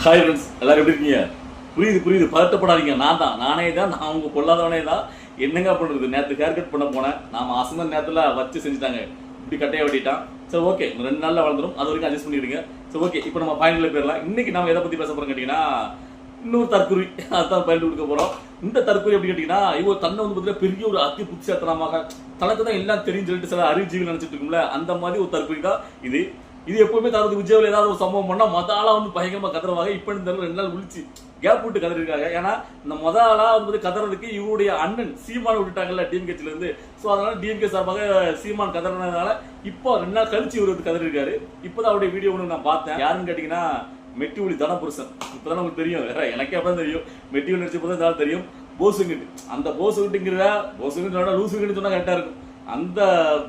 Hi friends, எல்லாரும் எப்படி இருக்கீங்க? புரியுது, பதட்டப்படாதீங்க. நானே தான், நான் உங்க பொல்லாதவனே தான். என்னங்க பண்றது? நேற்று ஹேர் கட் பண்ண போனேன். நாம அசந்த நேரத்தில் வச்சு செஞ்சுட்டாங்க. இப்படி கட்டையை வெட்டிட்டான். சரி, ஓகே, 2 நாளில் வளர்ந்துடும். அது வரைக்கும் அட்ஜஸ்ட் பண்ணிடுங்க. சரி, ஓகே, இப்போ நம்ம பாயிண்ட்ல போயிடலாம். இன்னைக்கு நம்ம எதை பத்தி பேச போறோம் கேட்டீங்கன்னா, இன்னொரு தற்கொலை. அதுதான் பாயிண்ட் கொடுக்க போறோம். இந்த தற்கொலை எப்படி கேட்டீங்கன்னா, இவங்க தன்னை வந்து பார்த்தீங்கன்னா பெரிய ஒரு அத்தி புத்திசாத்தனமாக தனக்கு தான் எல்லாம் தெரியும் சொல்லிட்டு சில அறிவுஜீவிகள் நினைச்சிட்டு இருக்கும்ல, அந்த மாதிரி ஒரு தற்கொலை தான் இது. இது எப்பவுமே தனது விஜயில் ஏதாவது ஒரு சம்பவம் பண்ணா மொதலா வந்து பயங்கரமா கதறவாங்க. இப்ப இந்த 2 நாள் விழிச்சு கேப் விட்டு கதறிருக்காங்க. ஏன்னா இந்த மொதலா வந்து கதறதுக்கு இவருடைய அண்ணன் சீமான் விட்டுட்டாங்கல்ல டிஎம்கேல இருந்து. சோ அதனால டிஎம்கே சார்பாக சீமான் கதறினதுனால இப்போ 2 நாள் கழிச்சு இவர் வந்து கதறிருக்காரு. இப்பதான் அவருடைய வீடியோ ஒன்று நான் பார்த்தேன். யாருன்னு கேட்டீங்கன்னா, மெட்டிஒலி தனபுருஷன். இப்பதான் உங்களுக்கு தெரியும், வேற எனக்கே அப்பதான் தெரியும். மெட்டிஒலி நடிச்சப்பதான் தெரியும். போசுங்கிட்டு, அந்த போசுங்கிட்டு லூசுங்கிட்டு சொன்னா கரெக்டா இருக்கும். அந்த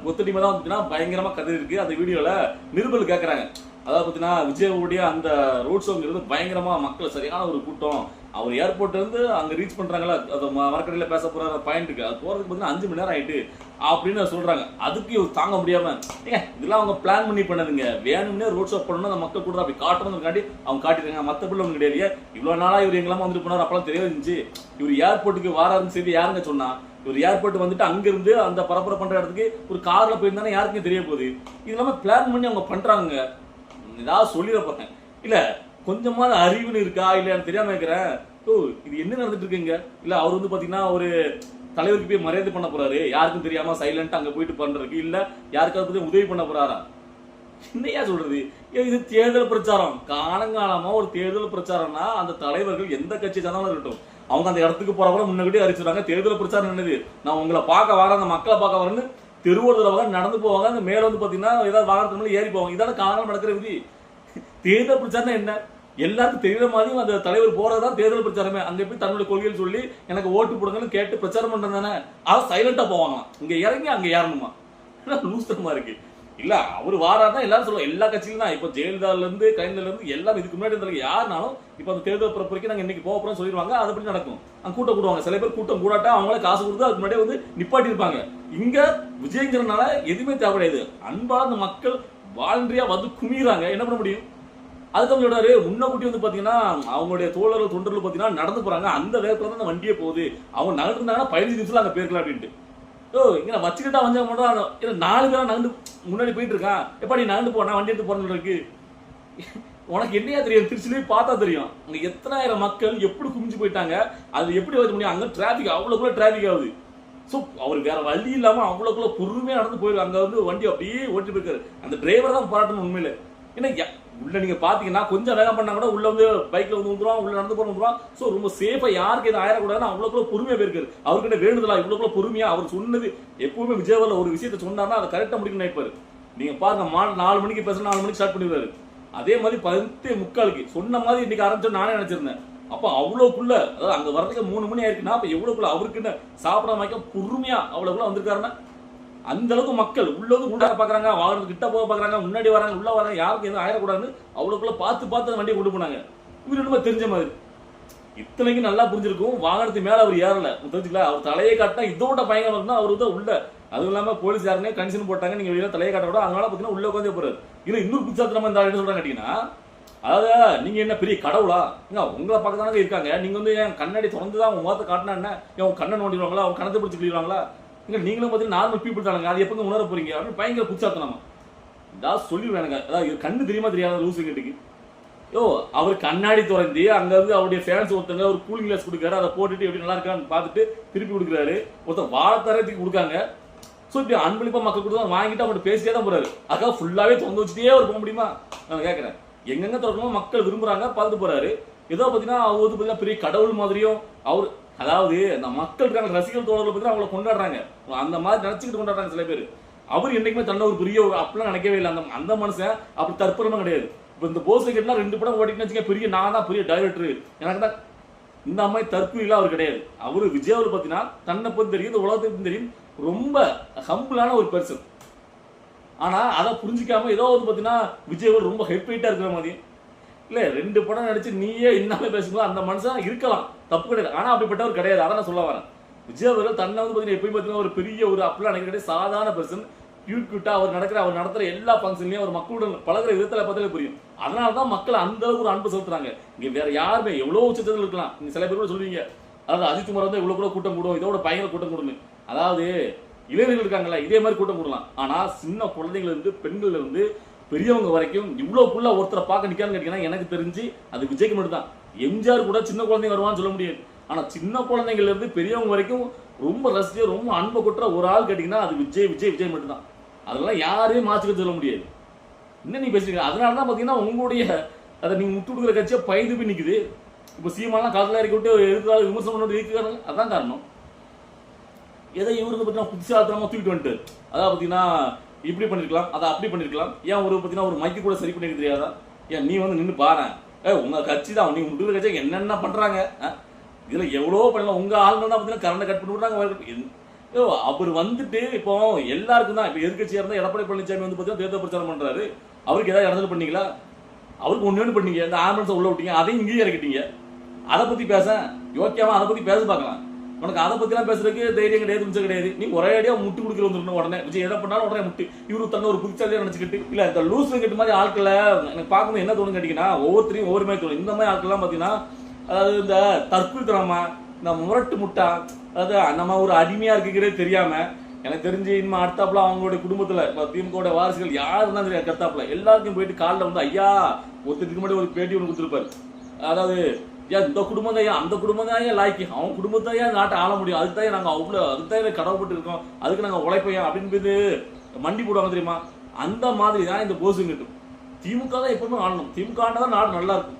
ஒத்தடிமை தான் வந்துச்சுன்னா பயங்கரமா கதை இருக்கு. அந்த வீடியோல நிருபல் கேட்கறாங்க. அதாவது பார்த்தீங்கன்னா, விஜயோடைய அந்த ரோட் ஷோங்கிறது பயங்கரமா மக்கள் சரியான ஒரு கூட்டம். அவர் ஏர்போர்ட்ல இருந்து அங்க ரீச் பண்றாங்களா, அது மரக்கடையில பேச போற பாயிண்ட் இருக்கு, அது போறதுக்கு பார்த்தீங்கன்னா 5 மணி நேரம் ஆயிட்டு அப்படின்னு சொல்றாங்க. அதுக்கு தாங்க முடியாம, இதெல்லாம் அவங்க பிளான் பண்ணி பண்ணதுங்க. வேணும்னே ரோட் ஷோ பண்ணணும், அந்த மக்கள் கூட அப்படி காட்டணும்னு அவங்க காட்டிருக்காங்க. மத்தபடி ஒண்ணு கிடையாது. இவ்வளவு நாளா இவர் எங்கெல்லாம் வந்துட்டு போனார் அப்பெல்லாம் தெரிய இருந்துச்சு. இவர் ஏர்போர்ட்டுக்கு வாராருன்னு சொல்லி யாருங்க சொன்னா? ஒரு ஏர்போர்ட் வந்துட்டு அங்கிருந்து அந்த பரப்புரை பண்ற இடத்துக்கு ஒரு கார்ல போயிருந்தானே யாருக்கும் தெரிய போகுது. இது இல்லாம பிளான் பண்ணி அவங்க பண்றாங்க. ஏதாவது சொல்லிட போறேன் இல்ல, கொஞ்சமாவது அறிவுன்னு இருக்கா இல்லையான்னு தெரியாம இருக்கிறேன். இது என்ன நடந்துட்டு இருக்குங்க? இல்ல அவர் வந்து பாத்தீங்கன்னா ஒரு தலைவருக்கு போய் மரியாதை பண்ண போறாரு, யாருக்கும் தெரியாம சைலண்ட் அங்க போயிட்டு பண்றதுக்கு, இல்ல யாருக்காவது உதவி பண்ண போறாரா? என்னையா சொல்றது? இது தேர்தல் பிரச்சாரம். காலங்காலமா ஒரு தேர்தல் பிரச்சாரம்னா அந்த தலைவர்கள் எந்த கட்சி சார்ந்தாலும் இருக்கட்டும், அவங்க அந்த இடத்துக்கு போறவங்க முன்னாடி அறிவிச்சுறாங்க. தேர்தல் பிரச்சாரம் என்னது? நான் உங்களை பார்க்க வரேன், அந்த மக்களை பார்க்க வரேன்னு தெருவோடுறவங்க நடந்து போவாங்க. அந்த மேல வந்து பாத்தீங்கன்னா ஏதாவது வாகனத்துல ஏறி போவாங்க. இதான காலம் நடக்கிற விதி. தேர்தல் பிரச்சாரம் என்ன? எல்லாருக்கும் தெரியற மாதிரியும் அந்த தலைவர் போறதுதான் தேர்தல் பிரச்சாரமே. அங்க போய் தன்னுடைய கொள்கைகள் சொல்லி எனக்கு ஓட்டு போடுங்கன்னு கேட்டு பிரச்சாரம் பண்றதானே. அது சைலண்டா போவாங்களாம். இங்க இறங்கி அங்க ஏறணுமா? லூஸ்தனமா இருக்கு. இல்ல அவர் வாராதான் எல்லாரும் சொல்லுவாங்க. எல்லா கட்சியிலும் தான். இப்போ ஜெயலலிதால இருந்து கலைஞர்ல இருந்து எல்லாம் இதுக்கு முன்னாடி இருந்தாலும் யாருனாலும் இப்ப அந்த தேர்தல் பிறப்பிற்கு நாங்க இன்னைக்கு போக போறோம் சொல்லிடுவாங்க. அது படி நடக்கும். அங்க கூட்டம் கூடுவாங்க. சில பேர் கூட்டம் கூடாட்டா அவங்களே காசு கொடுத்து அதுக்கு முன்னாடியே வந்து நிப்பாட்டி இருப்பாங்க. இங்க விஜயங்கிறனால எதுவுமே தேவையாது. அன்பா அந்த மக்கள் வாலண்டியா வந்து குமிறாங்க. என்ன பண்ண முடியும்? அதுக்கு சொல்றாரு, முன்னக்கூட்டி வந்து பாத்தீங்கன்னா அவங்களுடைய தோழர்கள் தொண்டர்கள் பாத்தீங்கன்னா நடந்து போறாங்க. அந்த வேகத்துல தான் அந்த வண்டியே போகுது. அவங்க நடந்து இருந்தாங்கன்னா 15 நிமிஷத்துல அங்க போயிருக்கலாம் அப்படின்ட்டு. இங்க வச்சுக்கிட்டா வந்து 4 பேரா நகர்ந்து முன்னாடி போயிட்டு இருக்கான். எப்ப நீ நகர்ந்து போனா வண்டி எடுத்து போறேன்னு இருக்கு. உனக்கு என்னையா தெரியும்? திருச்சிலேயே பார்த்தா தெரியும். அங்க எத்தனாயிரம் மக்கள் எப்படி குமிஞ்சு போயிட்டாங்க. அது எப்படி வர முடியும்? அங்க டிராபிக் அவ்வளவுக்குள்ள டிராபிக் ஆகுது. சோ அவர் வேற வழி இல்லாம அவ்வளவுக்குள்ள பொறுமையா நடந்து போயிருக்கு. அங்க வந்து வண்டி அப்படியே ஓட்டி போயிருக்காரு. அந்த டிரைவர் தான் பாராட்டணும் உண்மையில. ஏன்னா உள்ள நீங்க பாத்தீங்கன்னா கொஞ்சம் வேகம் பண்ணா கூட உள்ள வந்து பைக்ல வந்து வந்துருவான், உள்ள நடந்து போற வந்துருவான். சோ ரொம்ப சேஃபா யாருக்கு எதுவும் ஆயிடக்கூடாதுன்னு அவ்வளவுக்குள்ள பொறுமையா போயிருக்காரு. அவர்கிட்ட வேண்டுதலா இவ்வளவுக்குள்ள பொறுமையா அவர் சொன்னது எப்பவுமே விஜயவால ஒரு விஷயத்த சொன்னார்னா அதை கரெக்டா முடிக்கணும் நினைப்பாரு. நீங்க பாருங்க, 4 மணிக்கு பேச 4 மணிக்கு ஸ்டார்ட் பண்ணிடுவாரு. அதே மாதிரி 10:45 சொன்ன மாதிரி இன்னைக்கு ஆரம்பிச்சு நானே நினைச்சிருந்தேன். அப்ப அவ்வளவுக்குள்ள, அதாவது அங்க வரதுக்கு 3 மணி ஆயிருக்குன்னா அப்ப எவ்வளவுக்குள்ள அவருக்குன்னு சாப்பிட வைக்க பொறுமையா அவ்வளவுக்குள்ள வந்திருக்காருன்னா அந்த அளவுக்கு மக்கள் உள்ள வந்து உள்ள பாக்குறாங்க, வாகனத்து கிட்ட போக பாக்குறாங்க, முன்னாடி வராங்க, உள்ள வராங்க, யாருக்கு எதுவும் ஆயிடக்கூடாதுன்னு அவ்வளவுக்குள்ள பார்த்து வண்டியை கொண்டு போனாங்க. இவரு ரொம்ப தெரிஞ்ச மாதிரி இத்தனைக்கும் நல்லா புரிஞ்சிருக்கும். வாகனத்து மேல அவர் ஏறல, தெரிஞ்சுக்கல. அவர் தலையை காட்டினா இதோட பயங்கரம் இருந்தா அவரு தான் உள்ள. அதுவும் இல்லாம போலீஸ் யாருனே கண்டிஷன் போட்டாங்க, நீங்க வெளியில தலையை காட்ட கூட. அதனால பாத்தீங்கன்னா உள்ள உட்காந்து போறாரு. இல்ல இன்னொரு புத்தாத்திரமா இந்த என்ன சொல்றாங்க கேட்டீங்கன்னா, அதாவது நீங்க என்ன பெரிய கடவுளா? உங்களை பார்க்க தானே இருக்காங்க. நீங்க வந்து என் கண்ணாடி திறந்துதான் உங்க முகத்தை காட்டினா என்ன, உங்க கண்ணை நோண்டிடுவாங்களா, அவங்க கணத்தை பிடிச்சி கிளிவாங்களா? நீங்களும் பார்த்தீங்கன்னா நார்மல் பீப்புள் தானுங்க, அது எப்போ உணர போறீங்க அப்படின்னு பயங்கர புச்சாத்தனமா ஏதாவது சொல்லிடுவேன் எனக்கு. அதாவது கண்ணு தெரியுமா தெரியாத லூசு கேட்டுக்கு. அவர் கண்ணாடி திறந்து அங்க இருந்து அவருடைய ஃபேன்ஸ் ஒருத்தங்க ஒரு கூலிங் கிளாஸ் கொடுக்குறாரு. அதை போட்டுட்டு எப்படி நல்லா இருக்கான்னு பார்த்துட்டு திருப்பி கொடுக்குறாரு. ஒருத்தர் வாழைத்தரத்துக்கு கொடுக்காங்க. ஸோ இப்படி அன்பளிப்பா மக்கள் கொடுத்து வாங்கிட்டு அவங்க பேசிட்டே தான் போறாரு. அதுக்காக ஃபுல்லாவே திறந்து வச்சுட்டே அவர் போக முடியுமா? நான் கேட்கறேன். எங்கெங்க திறக்கணும் மக்கள் விரும்புறாங்க, பார்த்துட்டு போறாரு. ஏதோ பார்த்தீங்கன்னா அவர் வந்து பார்த்தீங்கன்னா பெரிய கடவுள் மாதிரியும் அவர், அதாவது அந்த மக்கள் இருக்காங்க ரசிகர்கள் தோழர்கள் பத்தி அவங்களை கொண்டாடுறாங்க. அந்த மாதிரி நினைச்சுக்கிட்டு கொண்டாடுறாங்க சில பேர். அவர் என்னைக்குமே தன்னை ஒரு பெரிய அப்படிலாம் நினைக்கவே இல்லை. அந்த மனுஷன் அப்படி தற்பரமா கிடையாது. இப்ப இந்த போஸ் கேட்னா 2 படம் ஓட்டிட்டு வச்சுக்க, பெரிய நான் தான் பெரிய டைரக்டர் எனக்கு தான், இந்த மாதிரி தற்கொலை அவர் கிடையாது. அவரு விஜய் அவர் பார்த்தீங்கன்னா தன்னை பத்தி தெரியும், இந்த உலகத்துக்கு தெரியும், ரொம்ப ஹம்பிளான ஒரு பர்சன். ஆனா அதை புரிஞ்சிக்காம ஏதோ வந்து பாத்தீங்கன்னா விஜய் அவர் ரொம்ப ஹெட்வெயிட்டா இருக்கிற மாதிரி. இல்ல 2 படம் நடிச்சு நீயே இன்னமே பேசும்போது அந்த மனுஷன் இருக்கலாம், தப்பு கிடையாது. ஆனா அப்படிப்பட்டவர் கிடையாது. அதான் நான் சொல்ல வரேன். விஜய் அவர்கள் தன்னை வந்து பாத்தீங்கன்னா எப்பயும் பாத்தீங்கன்னா ஒரு பெரிய ஒரு அப்படிலாம் நினைக்க கிடையாது. சாதாரண பர்சன். கியூட்டா அவர் நடத்துற எல்லா ஃபங்க்ஷன்லயும் அவர் மக்களுடன் பழகுற விதத்துல பார்த்தாலே புரியும். அதனாலதான் மக்கள் அந்த அளவுக்கு ஒரு அன்பு செலுத்துறாங்க. இங்க வேற யாருமே எவ்வளவு உச்சத்தில் இருக்கலாம். நீங்க சில பேர் கூட சொல்லுவீங்க, அதாவது அஜித் குமார் வந்து இவ்வளவு கூட கூட்டம் கூடும், இதோட பயங்கர கூட்டம் கூடுன்னு. அதாவது இளைஞர்கள் இருக்காங்கல்ல, இதே மாதிரி கூட்டம் கூடலாம். ஆனா சின்ன குழந்தைகள் இருந்து பெண்கள் இருந்து பெரியவங்க வரைக்கும் இவ்வளவுக்குள்ள ஒருத்தரை பார்க்க நிக்கான்னு கேட்டீங்கன்னா எனக்கு தெரிஞ்சு அது விஜய்க்கு மட்டும் தான். எம்ஜிஆர் கூட சின்ன குழந்தைங்க வருவான்னு சொல்ல முடியாது. ஆனா சின்ன குழந்தைங்கள்ல இருந்து பெரியவங்க வரைக்கும் ரொம்ப ரசிச்சு ரொம்ப அன்பை கொட்டுற ஒரு ஆள் கேட்டீங்கன்னா அது விஜய் விஜய் விஜய் மட்டும் தான். அதெல்லாம் யாரையும் மாற்றிக்க சொல்ல முடியாது. என்ன நீ பேசுறீங்க? அதனால தான் பார்த்தீங்கன்னா உங்களுடைய அதை நீங்க முட்டு கொடுக்குற கட்சியை பயந்து போய் நிற்குது. இப்போ சீமானெலாம் காலத்தில் இறக்கி விட்டு எதிர்த்து விமர்சனம் பண்ணி இருக்கிறாங்க. அதான் காரணம். எதை இவரு பார்த்தீங்கன்னா புதுசாக தூக்கிட்டு வந்துட்டு அதான் பார்த்தீங்கன்னா இப்படி பண்ணிருக்கலாம், அதை அப்படி பண்ணிருக்கலாம். ஏன் ஒரு பார்த்தீங்கன்னா ஒரு மைக்கு கூட சரி பண்ணிக்க தெரியாதா? ஏன் நீ வந்து நின்று பாரு, உங்க கட்சி தான் நீங்க முட்டுக்கிற கட்சி என்னென்ன பண்றாங்க, இதுல எவ்வளோ பண்ணலாம். உங்க ஆளுநர் தான் பார்த்தீங்கன்னா கரண்டை கட் பண்ணி விடுறாங்க. அவர் வந்துட்டு இப்போ எல்லாருக்கும் தான். இப்போ எதிர்கட்சியா இருந்தா எடப்பாடி பழனிசாமி வந்து பார்த்தீங்கன்னா தேர்தல் பிரச்சாரம் பண்றாரு. அவருக்கு ஏதாவது இடத்துல பண்ணீங்களா? அவருக்கு ஒண்ணு பண்ணீங்க, இந்த ஆம்புலன்ஸை உள்ள விட்டீங்க, அதையும் இங்கேயே இறக்கிட்டீங்க. அதை பத்தி பேச யோக்கியமா அதை பத்தி பேச பார்க்கலாம். உனக்கு அதை பத்திலாம் பேசுறதுக்கு தைரியம் கிடையாது, மிச்சம் கிடையாது. நீ ஒரே அடியா முட்டு கொடுக்குற வந்துடணும். உடனே விஜய் எதை பண்ணாலும் உடனே முட்டு. இவரு தன்னை ஒரு புதுச்சாலியா நினைச்சுக்கிட்டு இல்ல இந்த லூஸ் கிட்ட மாதிரி ஆட்களை எனக்கு பார்க்கும்போது என்ன தோணுன்னு கேட்டீங்கன்னா ஒவ்வொருத்தரையும் ஒவ்வொரு மாதிரி தோணும். இந்த மாதிரி ஆட்கள்லாம் பாத்தீங்கன்னா அதாவது இந்த தற்கொலைத்தனமா இந்த முரட்டு முட்டா, அதாவது நம்ம ஒரு அடிமையா இருக்கிறதே தெரியாம எனக்கு தெரிஞ்சு இனிமே அடுத்தாப்புல அவங்களுடைய குடும்பத்துல திமுக வாரிசுகள் யாரு தான் தெரியாது கத்தாப்புல எல்லாருக்கும் போயிட்டு காலில் வந்து ஐயா ஒருத்தருக்கு முன்னாடி ஒரு பேட்டி ஒன்று கொடுத்துருப்பாரு. அதாவது ஏன் இந்த குடும்பம் தான் அந்த குடும்பம் தான் ஏன் லாய்க்கு அவன் குடும்பத்தை ஏன் நாட்டை ஆள முடியும், அதுக்கு தான் நாங்கள் அவ்வளோ அதுக்கு தான் கடவுப்பட்டு இருக்கோம், அதுக்கு நாங்கள் உழைப்பையும் அப்படின்னு போய் மண்டி போடுவாங்க தெரியுமா? அந்த மாதிரி தான் இந்த போஸுங்கிட்டு திமுக தான் எப்பவுமே ஆளணும். திமுக ஆண்டதான் நாடு நல்லா இருக்கும்.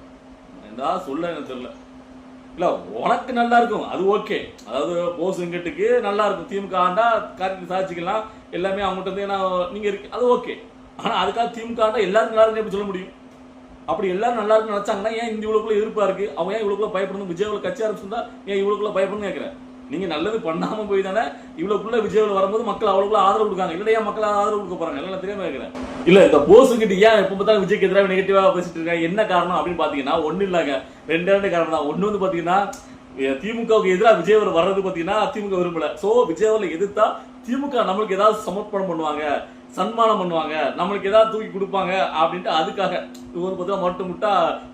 ஏதாவது சொல்ல எனக்கு தெரியல. இல்ல உனக்கு நல்லா இருக்கும் அது ஓகே. அதாவது போஸுங்கிட்டுக்கு நல்லா இருக்கும். திமுக ஆண்டா காரியத்தை சாதிச்சுக்கலாம் எல்லாமே அவங்ககிட்ட இருந்து நீங்க இருக்கு அது ஓகே. ஆனா அதுக்காக திமுக ஆண்டா எல்லாருக்கும் நல்லா இருக்குன்னு எப்படி சொல்ல முடியும்? அப்படி எல்லாரும் நல்லா இருக்குன்னு நினைச்சாங்கன்னா ஏன் இந்த இவ்வளவுக்குள்ள எதிர்ப்பா இருக்கு? அவங்க ஏன் இவ்வளவுக்குள்ள பயப்படணும்? விஜய் கட்சி ஆரம்பிச்சிருந்தா ஏன் இவ்வளவுக்குள்ள பயப்படணும்னு கேட்கிறேன். நீங்க நல்லது பண்ணாம போய் தானே இவ்வளவுக்குள்ள விஜய் வரும்போது மக்கள் அவ்வளவுக்குள்ள ஆதரவு கொடுக்காங்க. இல்லையா மக்கள் ஆதரவு கொடுக்க போறாங்க? எல்லாம் தெரியாம கேட்கிறேன். இல்ல இந்த போஸ் கிட்ட ஏன் எப்ப பார்த்தாலும் விஜய்க்கு எதிராக நெகட்டிவா பேசிட்டு இருக்காங்க? என்ன காரணம் அப்படின்னு பாத்தீங்கன்னா ஒண்ணு இல்லங்க, ரெண்டு காரணம் தான். ஒண்ணு வந்து பாத்தீங்கன்னா திமுகவுக்கு எதிராக விஜய் வர்றது பாத்தீங்கன்னா திமுக விரும்பல. சோ விஜய் எதிர்த்தா திமுக நம்மளுக்கு ஏதாவது சமர்ப்பணம் பண்ணுவாங்க, சன்மானம் பண்ணுவாங்க, நம்மளுக்கு ஏதாவது தூக்கி கொடுப்பாங்க அப்படின்ட்டு அதுக்காக இவர் பார்த்தா மட்டும் முட்டா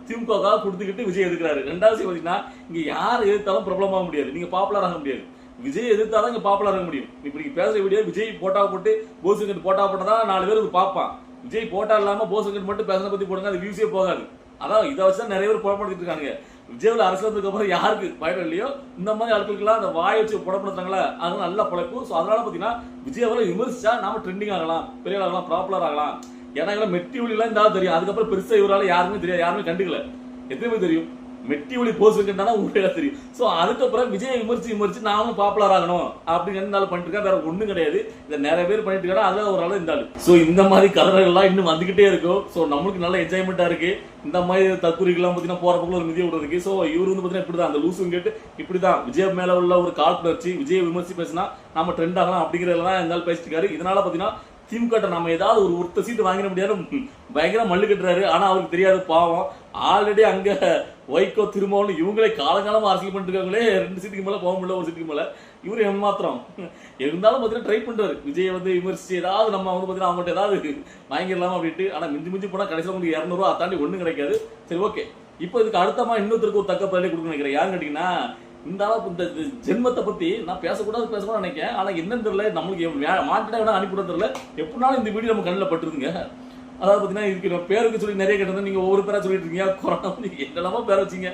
திமுக கொடுத்துக்கிட்டு விஜய் எதிர்க்கிறாரு. ரெண்டாவது பாத்தீங்கன்னா இங்க யார் எதிர்த்தாலும் பிரபலமாக முடியாது, நீங்க பாப்புலர் ஆக முடியாது. விஜய் எதிர்த்தாதான் இங்க பாப்புலர் ஆக முடியும். இப்ப நீங்க பேசுற வீடியோ விஜய் போட்டா போட்டு போஸுங்கிட்டு போட்டா போட்டதான் 4 பேர் பார்ப்பான். விஜய் போட்டா இல்லாம போஸுங்கிட்டு மட்டும் பேசுறத பத்தி போடுங்க, அது வியூஸே போகாது. அதான் இதை வச்சுதான் நிறைய பேர் புறப்படுத்திட்டு இருக்காங்க. விஜய்ல அரசு வந்ததுக்கு அப்புறம் யாருக்கு பயம் இல்லையோ இந்த மாதிரி ஆட்களுக்கெல்லாம் அந்த வாயை வச்சு புறப்படுத்துறாங்களா அது நல்லா பழப்பு. ஸோ அதனால பாத்தீங்கன்னா விஜய் அவரை விமர்சிச்சா நாம ட்ரெண்டிங் ஆகலாம், பெரிய ஆகலாம், பாப்புலர் ஆகலாம். ஏன்னா மெட்டி ஒளிலாம் இந்த தெரியும். அதுக்கப்புறம் பெருசா இவரால யாருமே தெரியாது, யாருமே கண்டுக்கல. எத்தனை பேர் தெரியும் மெட்டி ஒளி போஸ் இருக்குன்னா உங்களுக்கு தெரியும். ஸோ அதுக்கப்புறம் விஜய் விமர்சி நானும் பாப்புலர் ஆகணும் அப்படின்னு எந்த பண்ணிட்டு இருக்கா, வேற ஒண்ணும் கிடையாது. இதை நிறைய பேர் பண்ணிட்டு இருக்கா, அதுல ஒரு ஆள் இருந்தாலும். ஸோ இந்த மாதிரி கதைகள்லாம் இன்னும் வந்துகிட்டே இருக்கும். ஸோ நம்மளுக்கு நல்ல என்ஜாய்மெண்டா இருக்கு. இந்த மாதிரி தற்கொலைகள்லாம் பார்த்தீங்கன்னா போற பக்கம் ஒரு மிதியை விடுறதுக்கு. ஸோ இவர் வந்து பார்த்தீங்கன்னா இப்படிதான் அந்த லூசும் கேட்டு இப்படிதான் விஜய் மேல உள்ள ஒரு காழ்ப்புணர்ச்சி, விஜய் விமர்சி பேசினா நம்ம ட்ரெண்ட் ஆகலாம் அப்படிங்கிறதெல்லாம் இருந்தாலும் பேசிட்டு இருக்காரு. இதனால பாத்தீங்கன்னா திமுக நம்ம ஏதாவது ஒரு ஒருத்த சீட்டு வாங்கிட முடியாது, பயங்கர மல்லு கட்டுறாரு. ஆனா அவருக்கு தெரியாது பாவம். ஆல்ரெடி அங்க வைகோ திரும்பவும் இவங்களே காலங்காலமா அரசியல் பண்ணிட்டு இருக்காங்களே, 2 சீட்டுக்கு மேல போக முடியல, 1 சீட்டுக்கு மேல. இவரு ஏமாத்திரம் இருந்தாலும் பாத்தீங்கன்னா ட்ரை பண்றாரு. விஜய் வந்து விமர்சிச்சு ஏதாவது நம்ம வந்து பாத்தீங்கன்னா அவங்கள்ட்ட ஏதாவது வாங்கிடலாமா அப்படின்ட்டு. ஆனா மிஞ்சி போனா கடைசியில் உங்களுக்கு 200 ரூபா தாண்டி ஒண்ணும் கிடைக்காது. சரி ஓகே, இப்போ இதுக்கு அடுத்தமா இன்னொருத்தருக்கு ஒரு தக்க பதிலே கொடுக்க நினைக்கிறேன். யாருன்னு கேட்டீங்கன்னா இந்த இந்த ஜென்மத்தை பத்தி நான் பேசக்கூடாது நினைக்கிறேன். ஆனா என்னன்னு தெரியல, நம்மளுக்கு மாட்டினா வேணா அனுப்பிவிட தெரியல. எப்படினாலும் இந்த வீடியோ நம்ம கண்ணில் பட்டுருதுங்க. அதாவது பாத்தீங்கன்னா இதுக்கு பேருக்கு சொல்லி நிறைய கேட்டது, நீங்க ஒவ்வொரு பேரா சொல்லிட்டு இருக்கீங்க. கொரோனா என்னெல்லாமோ பேர வச்சிங்க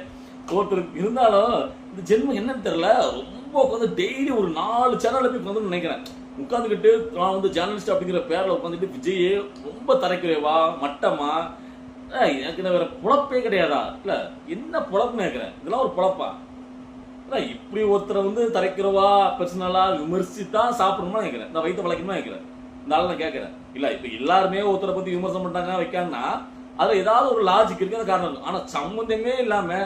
ஒருத்தருக்கு. இருந்தாலும் இந்த ஜென்மம் என்னன்னு தெரியல, ரொம்ப உட்காந்து டெய்லி ஒரு 4 சேனல்ல போய் உட்காந்து நினைக்கிறேன். உட்காந்துக்கிட்டு நான் வந்து ஜேர்னலிஸ்ட் அப்படிங்கிற பேர்ல உட்காந்துட்டு விஜயே ரொம்ப தரைக்குறைவா மட்டமா, எனக்கு வேற பொழப்பே கிடையாதா? இல்ல என்ன பொழப்புன்னு கேட்கிறேன். இதெல்லாம் ஒரு பொழப்பா? இப்படி ஒருத்தரை வந்து தரைக்கிறவா பர்சனலா விமர்சித்தான் சாப்பிடணும்னு நினைக்கிறேன். இந்த வயிற்று வளைக்கணும்னு நினைக்கிறேன். இருந்தாலும் நான் கேட்கிறேன், இல்ல இப்ப எல்லாருமே ஒருத்தரை பத்தி விமர்சனம் பண்றாங்க வைக்காங்கன்னா அதுல ஏதாவது ஒரு லாஜிக் இருக்கு, அந்த காரணம் இருக்கு. ஆனா சம்பந்தமே இல்லாம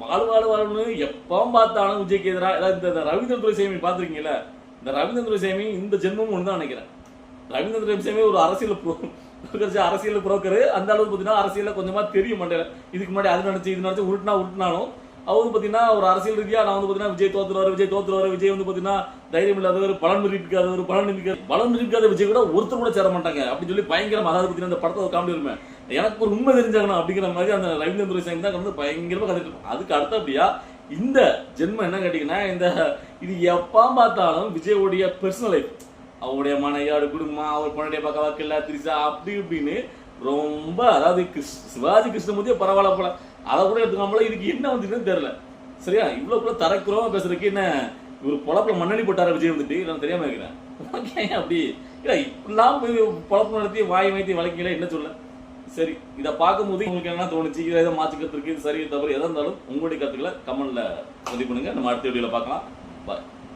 வாழ்வாழ்னு எப்பவும் பார்த்தாலும் விஜய்க்கு எதிராக ஏதாவது இந்த ரவீந்திர துரைசாமி பாத்துருக்கீங்கல்ல, இந்த ரவீந்திர துரைசாமி இந்த ஜென்மம் ஒண்ணுதான் நினைக்கிறேன். ரவீந்திர துரைசாமி ஒரு அரசியல் புரோக்கரு. அந்த அளவுக்கு பாத்தீங்கன்னா அரசியல கொஞ்சமா தெரியும் மாட்டேன். இதுக்கு முன்னாடி அது நினைச்சு இது நினைச்சு உருட்டினாலும் அவர் பாத்தீங்கன்னா ஒரு அரசியல் ரீதியா நான் வந்து பாத்தீங்கன்னா விஜய் தோத்துருவாரு, விஜய் வந்து பாத்தீங்கன்னா தைரியம் இல்லாதவர், பலன் நிரூபிக்காத விஜய் கூட ஒருத்தர் கூட சேர மாட்டாங்க அப்படின்னு சொல்லி பயங்கரமா, அதாவது பாத்தீங்கன்னா இந்த படத்தை காமெடி வருமே, எனக்கு ஒரு உண்மை தெரிஞ்சாகணும் அப்படிங்கிற மாதிரி அந்த ரவீந்திரன் துரை சாமி தான் வந்து பயங்கரமா கதைட்டு இருக்கும். அதுக்கு அடுத்தபடியா இந்த ஜென்மம் என்ன கேட்டீங்கன்னா, இது எப்ப பார்த்தாலும் விஜயோடைய பர்சனல் லைஃப், அவருடைய மனைவியோட குடும்பம், அவர் பொண்ணுடைய பக்கம் வாக்கில்ல திரிசா அப்படி இப்படின்னு ரொம்ப, அதாவது சிவாஜி கிருஷ்ணமூர்த்தியே பரவாயில்ல போல, அதை கூட எடுத்துக்காமல இதுக்கு என்ன வந்துச்சுன்னு தெரியல. சரியா, இவ்வளவுக்குள்ள தரக்குறோமா பேசுறதுக்கு என்ன இவர் பொழப்புல மண்ணடி போட்டார விஜய் வந்துட்டு நான் தெரியாம இருக்கிறேன். ஓகே, அப்படி இல்ல இப்பெல்லாம் பொழப்பு நடத்தி வாய் வைத்தி வழக்கில என்ன சொல்ல. சரி, இதை பார்க்கும்போது உங்களுக்கு என்ன தோணுச்சு, இதை எதை மாற்றிக்கிறதுக்கு, இது சரி தவறு எதா இருந்தாலும் உங்களுடைய கருத்துக்களை கமெண்ட்ல பதிவு பண்ணுங்க. நம்ம அடுத்த வீடியோல பார்க்கலாம். பாய்.